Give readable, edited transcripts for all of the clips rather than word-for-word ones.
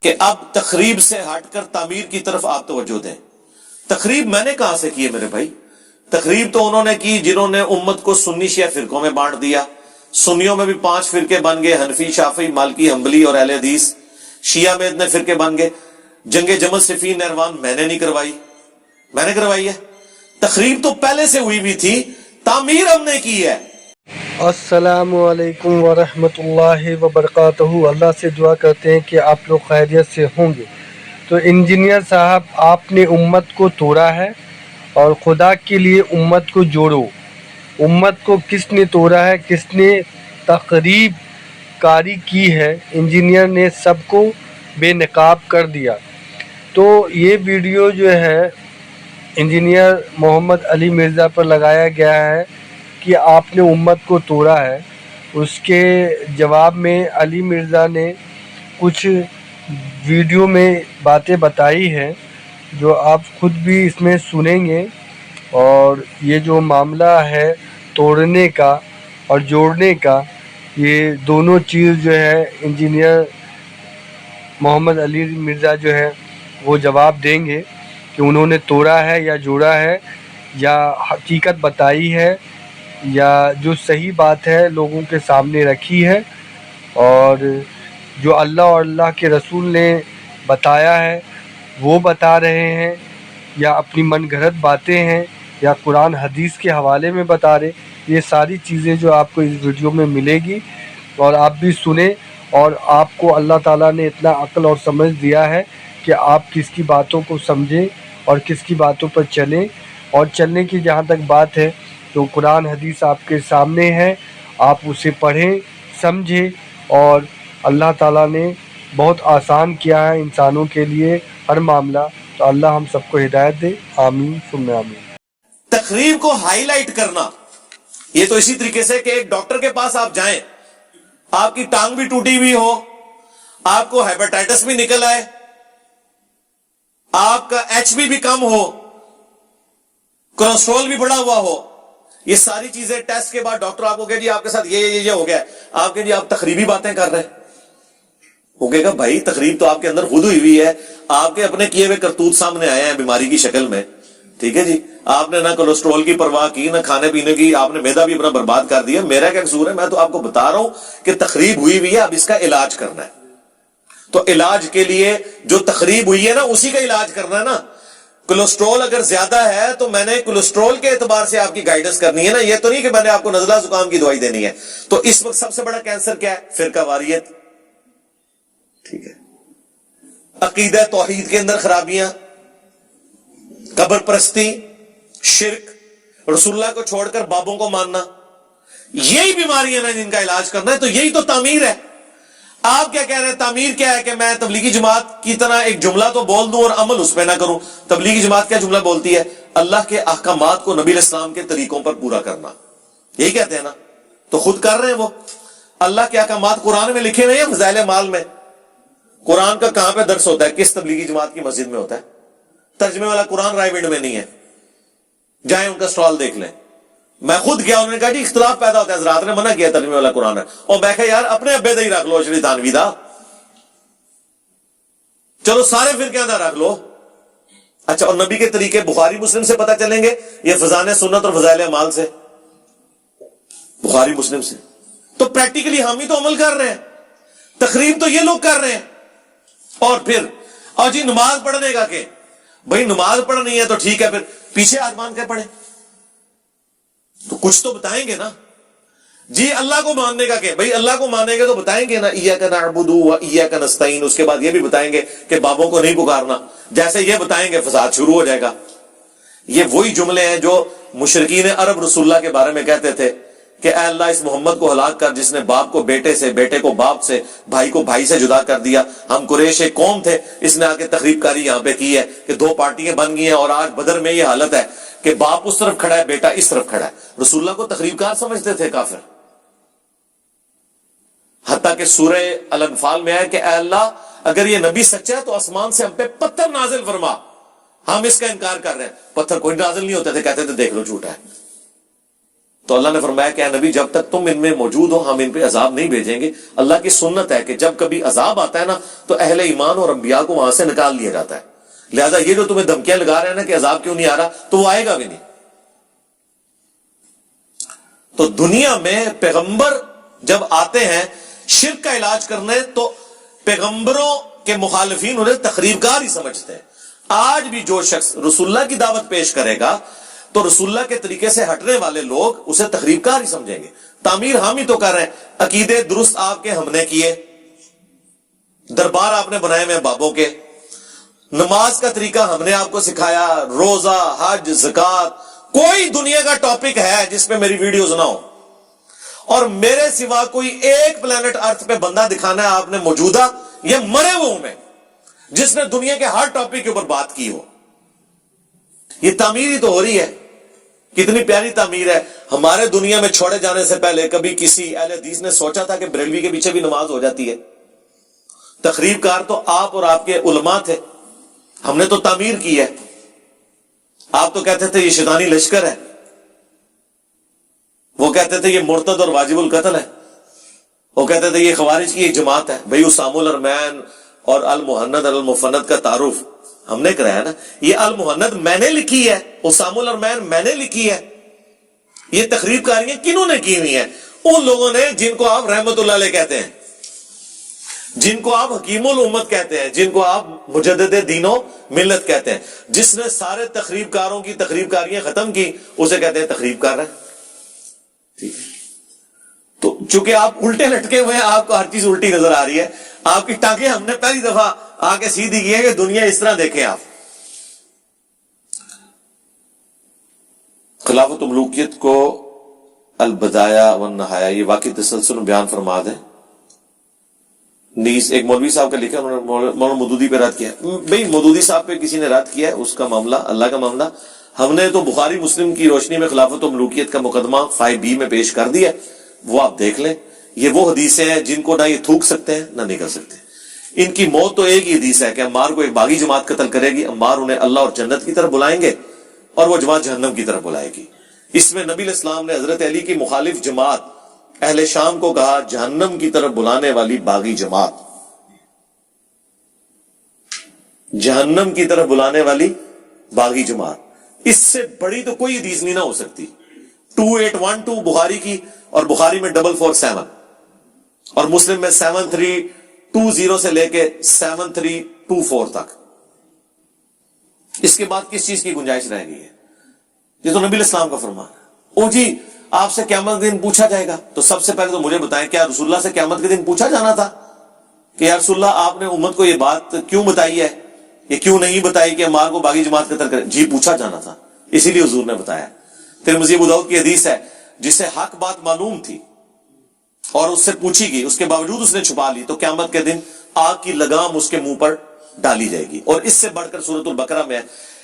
کہ اب تخریب سے ہٹ کر تعمیر کی طرف آپ توجہ دیں. تخریب میں نے کہاں سے کی ہے میرے بھائی؟ تخریب تو انہوں نے کی جنہوں نے امت کو سنی شیعہ فرقوں میں بانٹ دیا. سنیوں میں بھی 5 فرقے بن گئے، حنفی، شافعی، مالکی، حنبلی اور اہل حدیث. شیعہ میں اتنے فرقے بن گئے. جنگ جمل، صفین، نہروان میں نے نہیں کروائی، میں نے کروائی ہے. تخریب تو پہلے سے ہوئی بھی تھی، تعمیر ہم نے کی ہے. السلام علیکم ورحمۃ اللہ وبرکاتہ. اللہ سے دعا کرتے ہیں کہ آپ لوگ خیریت سے ہوں گے. تو انجینئر صاحب، آپ نے امت کو توڑا ہے اور خدا کے لیے امت کو جوڑو. امت کو کس نے توڑا ہے؟ کس نے تخریب کاری کی ہے؟ انجینئر نے سب کو بے نقاب کر دیا. تو یہ ویڈیو جو ہے انجینئر محمد علی مرزا پر لگایا گیا ہے کہ آپ نے امت کو توڑا ہے. اس کے جواب میں علی مرزا نے کچھ ویڈیو میں باتیں بتائی ہیں جو آپ خود بھی اس میں سنیں گے. اور یہ جو معاملہ ہے توڑنے کا اور جوڑنے کا، یہ دونوں چیز جو ہے انجینئر محمد علی مرزا جو ہے وہ جواب دیں گے کہ انہوں نے توڑا ہے یا جوڑا ہے، یا حقیقت بتائی ہے، یا جو صحیح بات ہے لوگوں کے سامنے رکھی ہے اور جو اللہ اور اللہ کے رسول نے بتایا ہے وہ بتا رہے ہیں، یا اپنی من گھڑت باتیں ہیں، یا قرآن حدیث کے حوالے میں بتا رہے. یہ ساری چیزیں جو آپ کو اس ویڈیو میں ملے گی اور آپ بھی سنیں. اور آپ کو اللہ تعالیٰ نے اتنا عقل اور سمجھ دیا ہے کہ آپ کس کی باتوں کو سمجھیں اور کس کی باتوں پر چلیں. اور چلنے کی جہاں تک بات ہے تو قرآن حدیث آپ کے سامنے ہے، آپ اسے پڑھیں، سمجھیں. اور اللہ تعالیٰ نے بہت آسان کیا ہے انسانوں کے لیے ہر معاملہ. تو اللہ ہم سب کو ہدایت دے. آمین ثم آمین. تخریب کو ہائی لائٹ کرنا، یہ تو اسی طریقے سے کہ ایک ڈاکٹر کے پاس آپ جائیں، آپ کی ٹانگ بھی ٹوٹی ہوئی ہو، آپ کو ہیپاٹائٹس بھی نکل آئے، آپ کا ایچ بھی کم ہو، کولیسٹرول بھی بڑھا ہوا ہو، یہ ساری چیزیں ٹیسٹ کے بعد ڈاکٹر آپ کو کہے جی آپ کے ساتھ یہ ہو گیا ہے، آپ کہے جی آپ تخریبی باتیں کر رہے ہیں. وہ کہے گا بھائی تخریب تو آپ کے اندر خود ہوئی ہے، آپ کے اپنے کیے ہوئے کرتوت سامنے آئے ہیں بیماری کی شکل میں. ٹھیک ہے جی، آپ نے نہ کولیسٹرول کی پرواہ کی، نہ کھانے پینے کی، آپ نے میدا بھی اپنا برباد کر دیا. میرا کیا قصور ہے؟ میں تو آپ کو بتا رہا ہوں کہ تخریب ہوئی ہے، اب اس کا علاج کرنا ہے. تو علاج کے لیے جو تخریب ہوئی ہے نا اسی کا علاج کرنا ہے نا. کولیسٹرول اگر زیادہ ہے تو میں نے کولیسٹرول کے اعتبار سے آپ کی گائیڈنس کرنی ہے نا، یہ تو نہیں کہ میں نے آپ کو نزلہ زکام کی دوائی دینی ہے. تو اس وقت سب سے بڑا کینسر کیا ہے؟ فرقہ واریت. ٹھیک ہے، عقیدہ توحید کے اندر خرابیاں، قبر پرستی، شرک، رسول اللہ کو چھوڑ کر بابوں کو ماننا، یہی بیماریاں ہیں جن کا علاج کرنا ہے. تو یہی تو تعمیر ہے. آپ کیا کہہ رہے ہیں تعمیر کیا ہے؟ کہ میں تبلیغی جماعت کی طرح ایک جملہ تو بول دوں اور عمل اس پہ نہ کروں. تبلیغی جماعت کیا جملہ بولتی ہے؟ اللہ کے احکامات کو نبی علیہ السلام کے طریقوں پر پورا کرنا. یہی کہتے ہیں نا. تو خود کر رہے ہیں وہ. اللہ کے احکامات قرآن میں لکھے ہوئے ہیں فضائل اعمال میں. قرآن کا کہاں پہ درس ہوتا ہے؟ کس تبلیغی جماعت کی مسجد میں ہوتا ہے؟ ترجمے والا قرآن رائے ونڈ میں نہیں ہے. جائیں ان کا سٹال دیکھ لیں. میں خود گیا، انہوں نے کہا جی اختلاف پیدا ہوتا ہے، حضرات نے منع کیا ترجمے والا قرآن ہے. اور میں کہا یار اپنے ابے دا ہی رکھ لو، اشری تانوی دا، چلو سارے فرقے دا رکھ لو. اچھا، اور نبی کے طریقے بخاری مسلم سے پتہ چلیں گے یہ فضائل سنت اور فضائل اعمال سے؟ بخاری مسلم سے. تو پریکٹیکلی ہم ہی تو عمل کر رہے ہیں. تقریب تو یہ لوگ کر رہے ہیں. اور پھر اور جی نماز پڑھنے کا کہ بھائی نماز پڑھنی ہے تو ٹھیک ہے، پھر پیچھے ہاتھ باندھ کے پڑھیں. تو کچھ تو بتائیں گے نا. جی اللہ کو ماننے کا کہ بھائی اللہ کو مانیں گے تو بتائیں گے نا ایاک نعبد و ایاک نستعین. اس کے بعد یہ بھی بتائیں گے کہ بابوں کو نہیں پکارنا. جیسے یہ بتائیں گے فساد شروع ہو جائے گا. یہ وہی جملے ہیں جو مشرکین عرب رسول اللہ کے بارے میں کہتے تھے کہ اے اللہ اس محمد کو ہلاک کر جس نے باپ کو بیٹے سے، بیٹے کو باپ سے، بھائی کو بھائی سے جدا کر دیا. ہم قریش ایک قوم تھے، اس نے آ کے تخریب کاری یہاں پہ کی ہے کہ 2 پارٹیاں بن گئی ہیں اور آج بدر میں یہ حالت ہے کہ باپ اس طرف کھڑا ہے، بیٹا اس طرف کھڑا ہے. رسول اللہ کو تخریب کار سمجھتے تھے کافر. حتیٰ کہ سورہ الانفال میں ہے کہ اے اللہ اگر یہ نبی سچا ہے تو آسمان سے ہم پہ پتھر نازل فرما، ہم اس کا انکار کر رہے ہیں. پتھر کوئی نازل نہیں ہوتے تھے، کہتے تھے دیکھ لو جھوٹا ہے. تو اللہ نے فرمایا کہ اے نبی جب تک تم ان میں موجود ہو ہم ان پہ عذاب نہیں بھیجیں گے. اللہ کی سنت ہے کہ جب کبھی عذاب آتا ہے نا تو اہل ایمان اور انبیاء کو وہاں سے نکال لیا جاتا ہے. لہذا یہ جو تمہیں دھمکیاں لگا رہے ہیں نا کہ عذاب کیوں نہیں آ رہا, تو وہ آئے گا بھی نہیں. تو دنیا میں پیغمبر جب آتے ہیں شرک کا علاج کرنے تو پیغمبروں کے مخالفین انہیں تخریب کار ہی سمجھتے ہیں. آج بھی جو شخص رسول اللہ کی دعوت پیش کرے گا تو رسول اللہ کے طریقے سے ہٹنے والے لوگ اسے تخریب کار ہی سمجھیں گے. تعمیر ہم ہی تو کر رہے ہیں, عقیدے درست آپ کے ہم نے کیے, دربار آپ نے بنائے ہوئے بابوں کے, نماز کا طریقہ ہم نے آپ کو سکھایا, روزہ, حج, زکات. کوئی دنیا کا ٹاپک ہے جس پہ میری ویڈیوز نہ ہو, اور میرے سوا کوئی ایک پلانٹ ارتھ پہ بندہ دکھانا ہے آپ نے موجودہ یا مرے ہوئے میں جس نے دنیا کے ہر ٹاپک کے اوپر بات کی ہو. یہ تعمیر ہی تو ہو رہی ہے. کتنی پیاری تعمیر ہے. ہمارے دنیا میں چھوڑے جانے سے پہلے کبھی کسی اہل حدیث نے سوچا تھا کہ بریلوی کے پیچھے بھی نماز ہو جاتی ہے؟ تخریب کار تو آپ اور آپ کے علماء تھے, ہم نے تو تعمیر کی ہے. آپ تو کہتے تھے یہ شیطانی لشکر ہے, وہ کہتے تھے یہ مرتد اور واجب القتل ہے, وہ کہتے تھے یہ خوارج کی ایک جماعت ہے. بھئی اسام الارمین اور المہند المفند کا تعارف ہم نے کرایا نا. یہ المہند میں نے لکھی ہے, اسام الارمین میں نے لکھی ہے. یہ تخریب کاریاں کنہوں نے کی ہوئی ہیں؟ ان لوگوں نے جن کو آپ رحمت اللہ علیہ کہتے ہیں, جن کو آپ حکیم الامت کہتے ہیں, جن کو آپ مجدد دین و ملت کہتے ہیں. جس نے سارے تخریب کاروں کی تخریب کاریاں ختم کی اسے کہتے ہیں تخریب کار ہے. تو چونکہ آپ الٹے لٹکے ہوئے ہیں, آپ کو ہر چیز الٹی نظر آ رہی ہے. آپ کی ٹانکیں ہم نے پہلی دفعہ آ کے سیدھی کی ہے کہ دنیا اس طرح دیکھیں آپ. خلافت ملوکیت کو البدایہ والنہایہ یہ واقعی تسلسل بیان فرما دیں. نیز ایک مولوی صاحب کا لکھا, انہوں نے مولانا مودودی پہ رد کیا. بھئی مودودی صاحب پہ کسی نے رد کیا ہے, اس کا معاملہ اللہ کا معاملہ. ہم نے تو بخاری مسلم کی روشنی میں خلافت و ملوکیت کا مقدمہ 5B میں پیش کر دیا, وہ آپ دیکھ لیں. یہ وہ حدیثیں ہیں جن کو نہ یہ تھوک سکتے ہیں نہ نکل سکتے. ان کی موت تو ایک ہی حدیث ہے کہ عمار کو ایک باغی جماعت قتل کرے گی, عمار انہیں اللہ اور جنت کی طرف بلائیں گے اور وہ جماعت جہنم کی طرف بلائے گی. اس میں نبی علیہ السلام نے حضرت علی کی مخالف جماعت اہل شام کو کہا جہنم کی طرف بلانے والی باغی جماعت, جہنم کی طرف بلانے والی باغی جماعت. اس سے بڑی تو کوئی حدیث نہیں نہ ہو سکتی. 2812 بخاری کی, اور بخاری میں 447, اور مسلم میں 7320 سے لے کے 7324 تک. اس کے بعد کس چیز کی گنجائش رہ گئی ہے؟ یہ تو نبی علیہ السلام کا فرمان ہے. او جی آپ سے قیامت کے دن پوچھا جائے گا, تو سب سے پہلے تو مجھے بتائیں کیا رسول اللہ سے قیامت کے دن پوچھا جانا تھا کہ یا رسول اللہ آپ نے امت کو یہ بات کیوں بتائی ہے, یہ کیوں نہیں بتائی کہ عمار کو باغی جماعت قتل کرے؟ جی پوچھا جانا تھا, اسی لیے حضور نے بتایا. ترمذی ابو داؤد کی حدیث ہے جسے حق بات معلوم تھی اور اس سے پوچھی گئی, اس کے باوجود اس نے چھپا لی, تو قیامت کے دن آگ کی لگام اس کے منہ پر ڈالی جائے گی. اور اس سے بڑھ کر سورۃ البقرہ میں ہے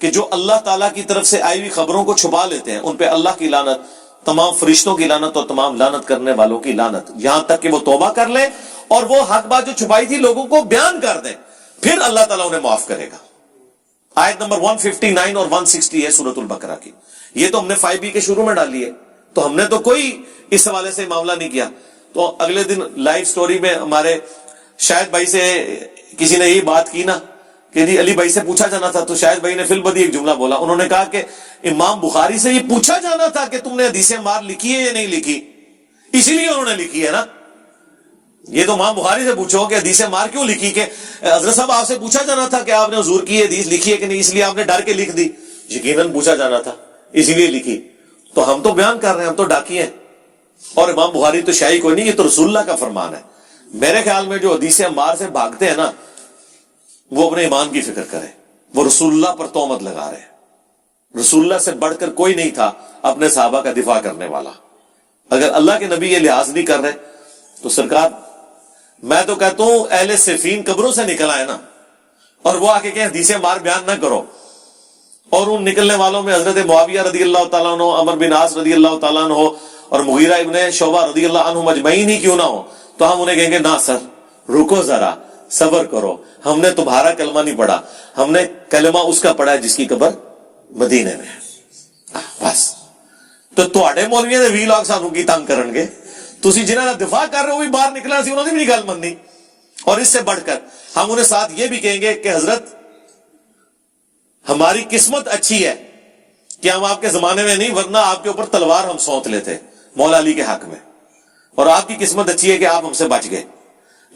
کہ جو اللہ تعالیٰ کی طرف سے آئی ہوئی خبروں کو چھپا لیتے ہیں ان پہ اللہ کی لعنت, تمام فرشتوں کی لعنت اور تمام لعنت کرنے والوں کی لعنت, یہاں تک کہ وہ توبہ کر لیں اور وہ حق بات جو چھپائی تھی لوگوں کو بیان کر دیں, پھر اللہ تعالیٰ انہیں معاف کرے گا. آیت نمبر 159 اور 160 ہے سورۃ البقرہ کی. یہ تو ہم نے 5B کے شروع میں ڈالی ہے, تو ہم نے تو کوئی اس حوالے سے معاملہ نہیں کیا. تو اگلے دن لائیو سٹوری میں ہمارے شاہد بھائی سے کسی نے یہی بات کی نا کہ جی علی بھائی سے پوچھا جانا تھا, تو شاہد بھائی نے فی البدی ایک جملہ بولا. انہوں نے کہا کہ امام بخاری سے یہ پوچھا جانا تھا کہ تم نے حدیث عمار لکھی ہے یا نہیں لکھی, اسی لیے انہوں نے لکھی ہے نا. یہ تو امام بخاری سے پوچھو کہ حدیث عمار کیوں لکھی, کہ حضرت صاحب آپ سے پوچھا جانا تھا کہ آپ نے حضور کی حدیث لکھی ہے کہ نہیں, اس لیے آپ نے ڈر کے لکھ دی. یقیناً پوچھا جانا تھا اسی لیے لکھی. تو ہم تو بیان کر رہے ہیں, ہم تو ڈاکی ہیں, اور امام بخاری تو شاہی کوئی نہیں, یہ تو رسول اللہ کا فرمان ہے. میرے خیال میں جو حدیث عمار سے بھاگتے ہیں نا وہ اپنے ایمان کی فکر کرے, وہ رسول اللہ پر تہمت لگا رہے ہیں. رسول اللہ سے بڑھ کر کوئی نہیں تھا اپنے صحابہ کا دفاع کرنے والا. اگر اللہ کے نبی یہ لحاظ نہیں کر رہے تو سرکار, میں تو کہتا ہوں اہل صفین قبروں سے نکل آئے نا, اور وہ آ کے کہیں حدیث عمار بیان نہ کرو, اور ان نکلنے والوں میں حضرت معاویہ رضی اللہ تعالیٰ عنہ, عمر بن عاص رضی اللہ تعالیٰ عنہ اور مغیرہ ابن شعبہ رضی اللہ عنہ مجمعین ہی کیوں نہ ہو, تو ہم انہیں کہیں گے نہ سر رکو ذرا, صبر کرو, ہم نے تمہارا کلمہ نہیں پڑھا, ہم نے کلمہ اس کا پڑھا ہے جس کی قبر مدینے میں ہے. بس تو ਤੁਹਾਡੇ ਮੌਲਵੀਆਂ ਦੇ 20 ਲੋਕ ਸਾਨੂੰ ਕੀ ਤੰਗ ਕਰਨਗੇ? ਤੁਸੀਂ ਜਿਨ੍ਹਾਂ ਦਾ ਦਿਫਾ ਕਰ ਰਹੇ ਹੋ ਵੀ ਬਾਹਰ ਨਿਕਲਣਾ ਸੀ, ਉਹਨਾਂ ਦੀ ਵੀ ਨਹੀਂ ਗੱਲ ਮੰਨਣੀ। اور اس سے بڑھ کر ہم انہیں ساتھ یہ بھی کہیں گے کہ حضرت ہماری قسمت اچھی ہے کہ ہم آپ کے زمانے میں نہیں، ورنہ آپ کے اوپر تلوار ہم سونت لیتے مولا علی کے حق میں، اور آپ کی قسمت اچھی ہے کہ آپ ہم سے بچ گئے،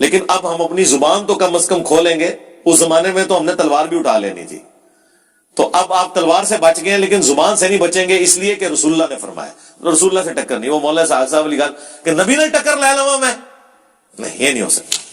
لیکن اب ہم اپنی زبان تو کم از کم کھولیں گے۔ اس زمانے میں تو ہم نے تلوار بھی اٹھا لینی تھی، تو اب آپ تلوار سے بچ گئے لیکن زبان سے نہیں بچیں گے، اس لیے کہ رسول اللہ نے فرمایا۔ رسول اللہ سے ٹکر نہیں، وہ مولانا صاحب علی گل کہ نبی نے ٹکر لے لوا میں، نہیں، یہ نہیں ہو سکتا۔